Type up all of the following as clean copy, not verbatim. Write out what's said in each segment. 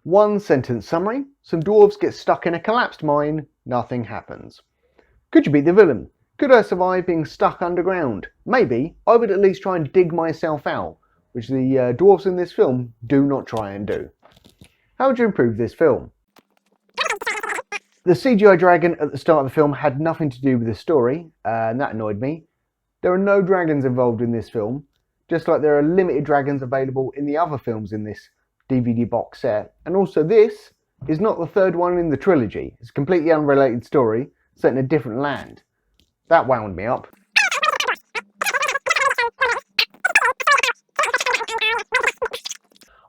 One sentence summary: some dwarves get stuck in a collapsed mine, nothing happens. Could you beat the villain? Could I survive being stuck underground? Maybe. I would at least try and dig myself out, which the dwarves in this film do not try and do. How would you improve this film? The CGI dragon at the start of the film had nothing to do with the story, and that annoyed me. There are no dragons involved in this film, just like there are limited dragons available in the other films in this DVD box set. And also this is not the third one in the trilogy. It's a completely unrelated story set in a different land. That wound me up.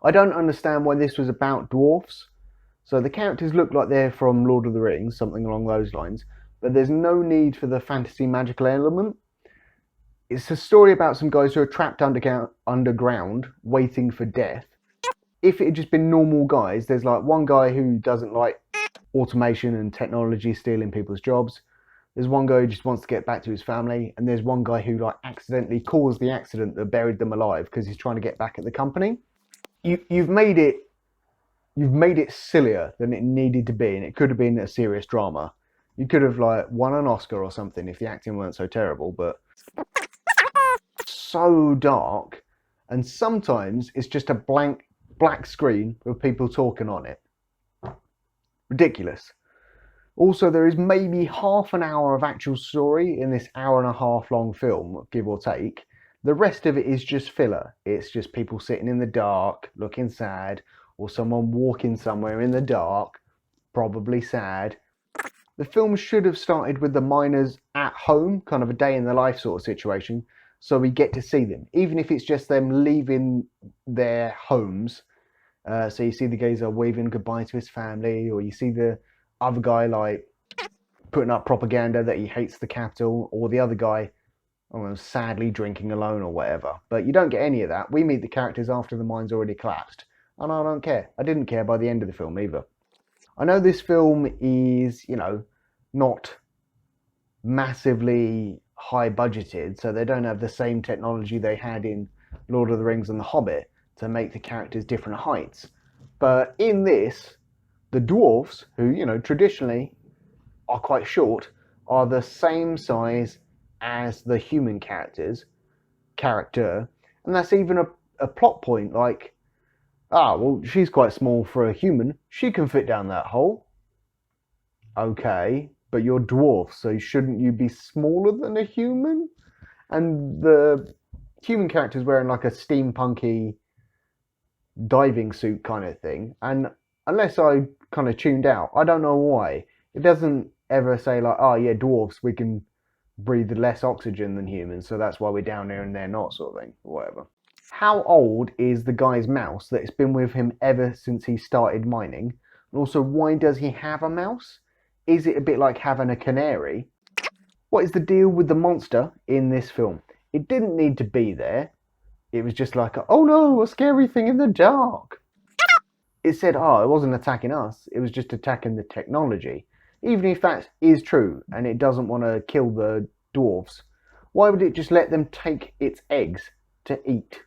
I don't understand why this was about dwarfs. So the characters look like they're from Lord of the Rings, something along those lines, but there's no need for the fantasy magical element. It's a story about some guys who are trapped underground waiting for death. If it had just been normal guys, there's like one guy who doesn't like automation and technology stealing people's jobs. There's one guy who just wants to get back to his family, and there's one guy who like accidentally caused the accident that buried them alive because he's trying to get back at the company. You've made it sillier than it needed to be, and it could have been a serious drama. You could have like won an Oscar or something if the acting weren't so terrible, but so dark, and sometimes it's just a black screen with people talking on it. Ridiculous. Also, there is maybe half an hour of actual story in this hour and a half long film, give or take. The rest of it is just filler. It's just people sitting in the dark, looking sad, or someone walking somewhere in the dark, probably sad. The film should have started with the miners at home, kind of a day in the life sort of situation, so we get to see them, even if it's just them leaving their homes. So you see the geezer waving goodbye to his family, or you see the other guy like putting up propaganda that he hates the capital, or the other guy sadly drinking alone or whatever. But you don't get any of that. We meet the characters after the mine's already collapsed. And I don't care. I didn't care by the end of the film either. I know this film is, not massively high budgeted, so they don't have the same technology they had in Lord of the Rings and The Hobbit to make the characters different heights. But in this, the dwarves, who, traditionally are quite short, are the same size as the human character, and that's even a plot point, like, well, she's quite small for a human. She can fit down that hole. Okay, but you're dwarfs, so shouldn't you be smaller than a human? And the human character's wearing like a steampunky diving suit kind of thing. And unless I kind of tuned out, I don't know why. It doesn't ever say like, oh yeah, dwarfs, we can breathe less oxygen than humans, so that's why we're down there and they're not, sort of thing, or whatever. How old is the guy's mouse that's been with him ever since he started mining? And also, why does he have a mouse? Is it a bit like having a canary? What is the deal with the monster in this film? It didn't need to be there. It was just like, oh no, a scary thing in the dark. It said, it wasn't attacking us, it was just attacking the technology. Even if that is true and it doesn't want to kill the dwarves, why would it just let them take its eggs to eat?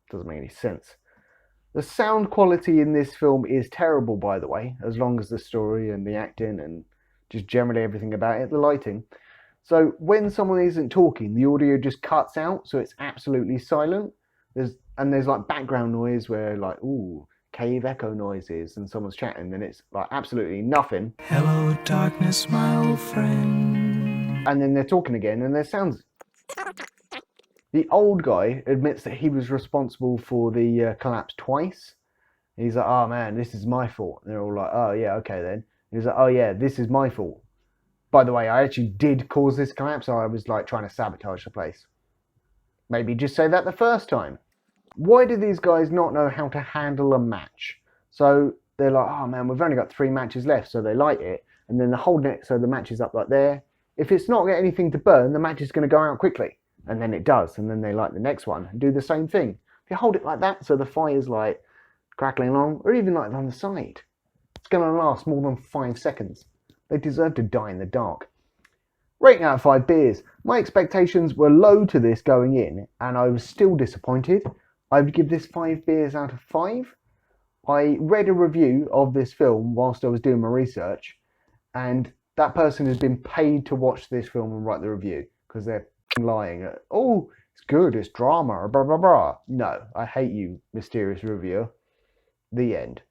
Doesn't make any sense. The sound quality in this film is terrible, by the way, as long as the story and the acting and just generally everything about it, the lighting. So when someone isn't talking, the audio just cuts out, so it's absolutely silent. There's like background noise where like, cave echo noises and someone's chatting, and it's like absolutely nothing. Hello darkness, my old friend. And then they're talking again and there sounds. The old guy admits that he was responsible for the collapse twice. He's like, oh man, this is my fault. And they're all like, oh yeah, okay then. He's like, oh yeah, this is my fault. By the way, I actually did cause this collapse. I was like trying to sabotage the place. Maybe just say that the first time. Why do these guys not know how to handle a match? So they're like, oh man, we've only got 3 matches left. So they light it and then they hold it so the match is up like there. If it's not got anything to burn, the match is going to go out quickly. And then it does, and then they light the next one and do the same thing. If you hold it like that, so the fire's like crackling along, or even like on the side, it's going to last more than 5 seconds. They deserve to die in the dark. Rating out of 5 beers. My expectations were low to this going in, and I was still disappointed. I would give this 5 beers out of 5. I read a review of this film whilst I was doing my research, and that person has been paid to watch this film and write the review because they're lying. Oh, it's good, it's drama, blah blah blah. No, I hate you, mysterious reviewer. The end.